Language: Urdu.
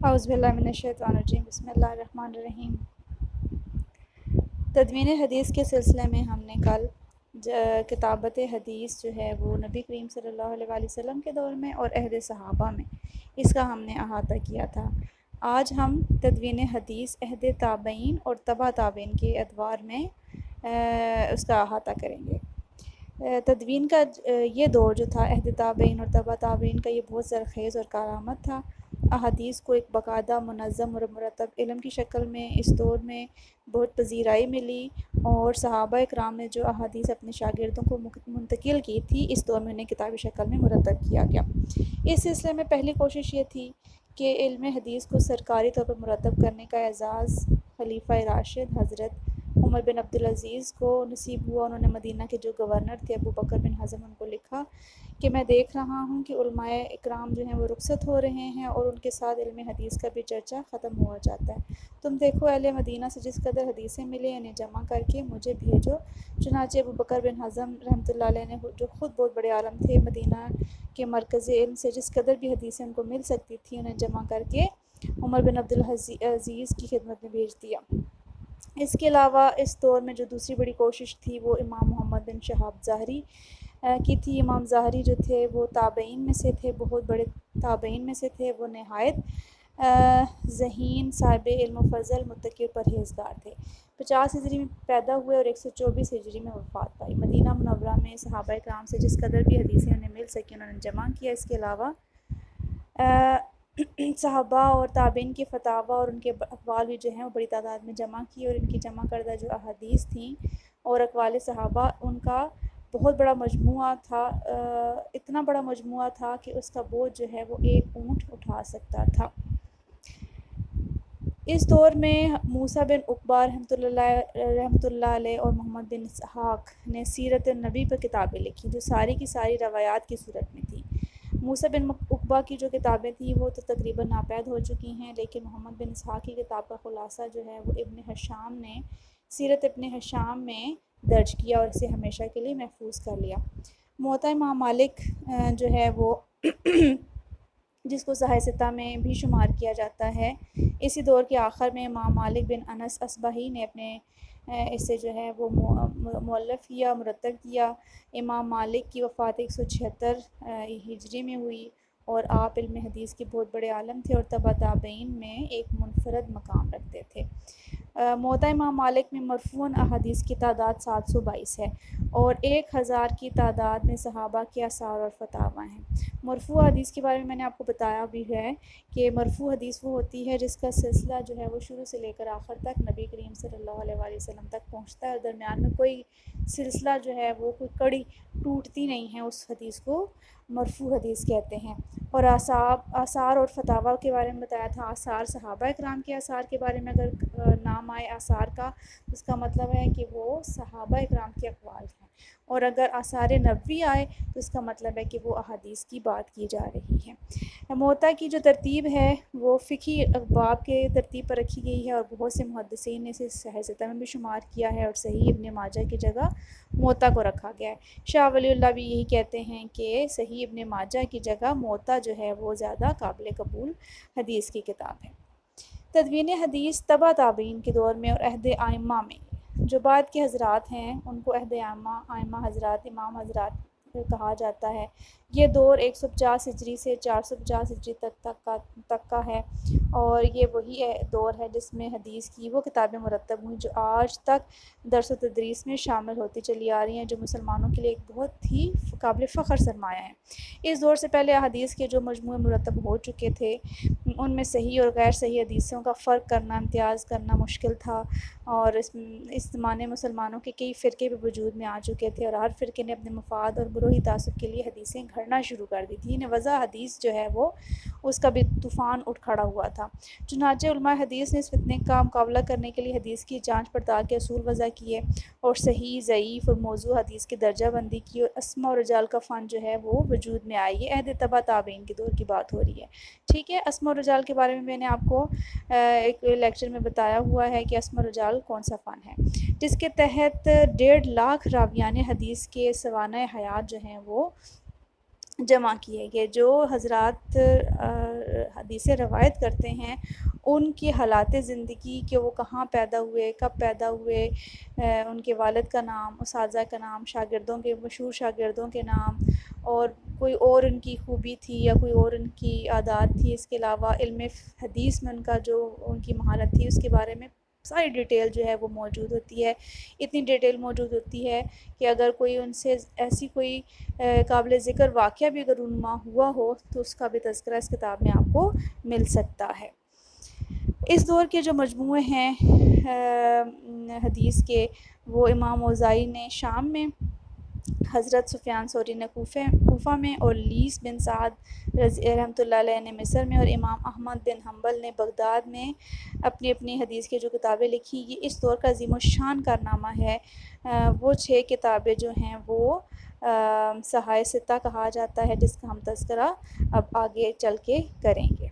اعوذ باللہ من الشیطان الرجیم، بسم اللہ الرحمن الرحیم۔ تدوین حدیث کے سلسلے میں ہم نے کل کتابت حدیث جو ہے وہ نبی کریم صلی اللہ علیہ وآلہ وسلم کے دور میں اور عہد صحابہ میں اس کا ہم نے احاطہ کیا تھا۔ آج ہم تدوین حدیث عہد تابعین اور تبع تابعین کے ادوار میں اس کا احاطہ کریں گے۔ تدوین کا یہ دور جو تھا عہد تابعین اور تبع تابعین کا، یہ بہت زرخیز اور کارآمد تھا۔ احادیث کو ایک باقاعدہ منظم اور مرتب علم کی شکل میں اس دور میں بہت پذیرائی ملی، اور صحابہ اکرام نے جو احادیث اپنے شاگردوں کو منتقل کی تھی، اس دور میں انہیں کتابی شکل میں مرتب کیا گیا۔ اس سلسلے میں پہلی کوشش یہ تھی کہ علم حدیث کو سرکاری طور پر مرتب کرنے کا اعزاز خلیفہ راشد حضرت عمر بن عبدالعزیز کو نصیب ہوا۔ انہوں نے مدینہ کے جو گورنر تھے ابو بکر بن حزم، ان کو لکھا کہ میں دیکھ رہا ہوں کہ علماء اکرام جو ہیں وہ رخصت ہو رہے ہیں اور ان کے ساتھ علم حدیث کا بھی چرچا ختم ہوا جاتا ہے۔ تم دیکھو اہل مدینہ سے جس قدر حدیثیں ملے انہیں جمع کر کے مجھے بھیجو۔ چنانچہ ابو بکر بن حزم رحمۃ اللہ علیہ نے، جو خود بہت بڑے عالم تھے، مدینہ کے مرکز علم سے جس قدر بھی حدیثیں ان کو مل سکتی تھی انہیں جمع کر کے عمر بن عبدالعزیز کی خدمت میں بھیج دیا۔ اس کے علاوہ اس دور میں جو دوسری بڑی کوشش تھی وہ امام محمد بن شہاب ظاہری کی تھی۔ امام ظاہری جو تھے وہ تابعین میں سے تھے، بہت بڑے تابعین میں سے تھے۔ وہ نہایت ذہین، صاحب علم و فضل، متقی اور پرہیزگار تھے۔ 50 ہجری میں پیدا ہوئے اور 124 ہجری میں وفات پائی۔ مدینہ منورہ میں صحابہ کرام سے جس قدر بھی حدیثیں انہیں مل سکی انہوں نے جمع کیا۔ اس کے علاوہ صحابہ اور تابعین کے فتاویٰ اور ان کے اقوال بھی جو ہیں وہ بڑی تعداد میں جمع کی، اور ان کی جمع کردہ جو احادیث تھیں اور اقوال صحابہ ان کا بہت بڑا مجموعہ تھا، اتنا بڑا مجموعہ تھا کہ اس کا بوجھ جو ہے وہ ایک اونٹ اٹھا سکتا تھا۔ اس دور میں موسیٰ بن عقبہ رحمۃ اللہ علیہ اور محمد بن اسحاق نے سیرت النبی پر کتابیں لکھی جو ساری کی ساری روایات کی صورت میں تھیں۔ موسیٰ بن عقبہ کی جو کتابیں تھیں وہ تو تقریباً ناپید ہو چکی ہیں، لیکن محمد بن اسحاق کی کتاب کا خلاصہ جو ہے وہ ابن حشام نے سیرت ابن حشام میں درج کیا اور اسے ہمیشہ کے لیے محفوظ کر لیا۔ موطا امام مالک جو ہے وہ جس کو صحیح ستہ میں بھی شمار کیا جاتا ہے، اسی دور کے آخر میں امام مالک بن انس اصبہی نے اپنے اسے جو ہے وہ مؤلف کیا، مرتب کیا۔ امام مالک کی وفات 176 ہجری میں ہوئی، اور آپ علم حدیث کے بہت بڑے عالم تھے اور تبع تابعین میں ایک منفرد مقام رکھتے تھے۔ موطا امام مالک میں مرفوعاً احادیث کی تعداد 722 ہے، اور 1000 کی تعداد میں صحابہ کے آثار اور فتاویٰ ہیں۔ مرفوع حدیث کے بارے میں نے آپ کو بتایا بھی ہے کہ مرفوع حدیث وہ ہوتی ہے جس کا سلسلہ جو ہے وہ شروع سے لے کر آخر تک نبی کریم صلی اللہ علیہ وآلہ وسلم تک پہنچتا ہے، اور درمیان میں کوئی سلسلہ جو ہے وہ کوئی کڑی ٹوٹتی نہیں ہے، اس حدیث کو مرفوع حدیث کہتے ہیں۔ اور آثار اور فتاویٰ کے بارے میں بتایا تھا۔ آثار صحابہ اکرام کے آثار کے بارے میں اگر نام آئے آثار کا، اس کا مطلب ہے کہ وہ صحابہ اکرام کے اقوال ہیں، اور اگر آثار نبوی آئے تو اس کا مطلب ہے کہ وہ احادیث کی بات کی جا رہی ہے۔ موطا کی جو ترتیب ہے وہ فقہی ابواب کے ترتیب پر رکھی گئی ہے، اور بہت سے محدثین نے اسے صحیح ستہ میں بھی شمار کیا ہے، اور صحیح ابن ماجہ کی جگہ موطا کو رکھا گیا ہے۔ شاہ ولی اللہ بھی یہی کہتے ہیں کہ صحیح ابن ماجہ کی جگہ موطا جو ہے وہ زیادہ قابل قبول حدیث کی کتاب ہے۔ تدوین حدیث تبع تابعین کے دور میں اور عہد ائمہ میں، جو بعد کے حضرات ہیں ان کو عہد ائمہ حضرات، امام حضرات کہا جاتا ہے۔ یہ دور 150 ہجری سے 450 ہجری تک کا ہے، اور یہ وہی دور ہے جس میں حدیث کی وہ کتابیں مرتب ہوئیں جو آج تک درس و تدریس میں شامل ہوتی چلی آ رہی ہیں، جو مسلمانوں کے لیے ایک بہت ہی قابل فخر سرمایہ ہے۔ اس دور سے پہلے احادیث کے جو مجموعے مرتب ہو چکے تھے ان میں صحیح اور غیر صحیح حدیثوں کا فرق کرنا، امتیاز کرنا مشکل تھا، اور اس زمانے مسلمانوں کے کئی فرقے بھی وجود میں آ چکے تھے، اور ہر فرقے نے اپنے مفاد اور گروہی تعصب کے لیے حدیثیں گھڑنا شروع کر دی تھی۔ وضع حدیث جو ہے وہ اس کا بھی طوفان اٹھ کھڑا ہوا تھا۔ چنانچہ علماء حدیث نے اس فتنے کا مقابلہ کرنے کے لیے حدیث کی جانچ پڑتال کے اصول وضع کیے، اور صحیح، ضعیف اور موضوع حدیث کی درجہ بندی کی، اور اسماء و رجال کا فن جو ہے وہ وجود میں آئی۔ یہ عہد تبع تابعین کے دور کی بات ہو رہی ہے، ٹھیک ہے۔ اسماء و رجال کے بارے میں نے آپ کو ایک لیکچر میں بتایا ہوا ہے کہ اسماء و رجال کون سا فن ہے، جس کے تحت 1.5 لاکھ راویان حدیث کے سوانح حیات جو ہیں وہ جمع کیے گئے، جو حضرات حدیثیں روایت کرتے ہیں ان کی حالات زندگی کہ وہ کہاں پیدا ہوئے، کب پیدا ہوئے، ان کے والد کا نام، اساتذہ کا نام، شاگردوں کے، مشہور شاگردوں کے نام، اور کوئی اور ان کی خوبی تھی یا کوئی اور ان کی عادات تھی، اس کے علاوہ علم حدیث میں ان کا جو ان کی مہارت تھی اس کے بارے میں ساری ڈیٹیل جو ہے وہ موجود ہوتی ہے۔ اتنی ڈیٹیل موجود ہوتی ہے کہ اگر کوئی ان سے ایسی کوئی قابل ذکر واقعہ بھی اگر رونما ہوا ہو تو اس کا بھی تذکرہ اس کتاب میں آپ کو مل سکتا ہے۔ اس دور کے جو مجموعے ہیں حدیث کے، وہ امام اوزاعی نے شام میں، حضرت سفیان ثوری نے کوفہ میں، اور لیث بن سعد رحمۃ اللہ علیہ نے مصر میں، اور امام احمد بن حنبل نے بغداد میں اپنی اپنی حدیث کی جو کتابیں لکھی۔ یہ اس دور کا عظیم الشان کارنامہ ہے۔ وہ 6 کتابیں جو ہیں وہ صحائح ستہ کہا جاتا ہے، جس کا ہم تذکرہ اب آگے چل کے کریں گے۔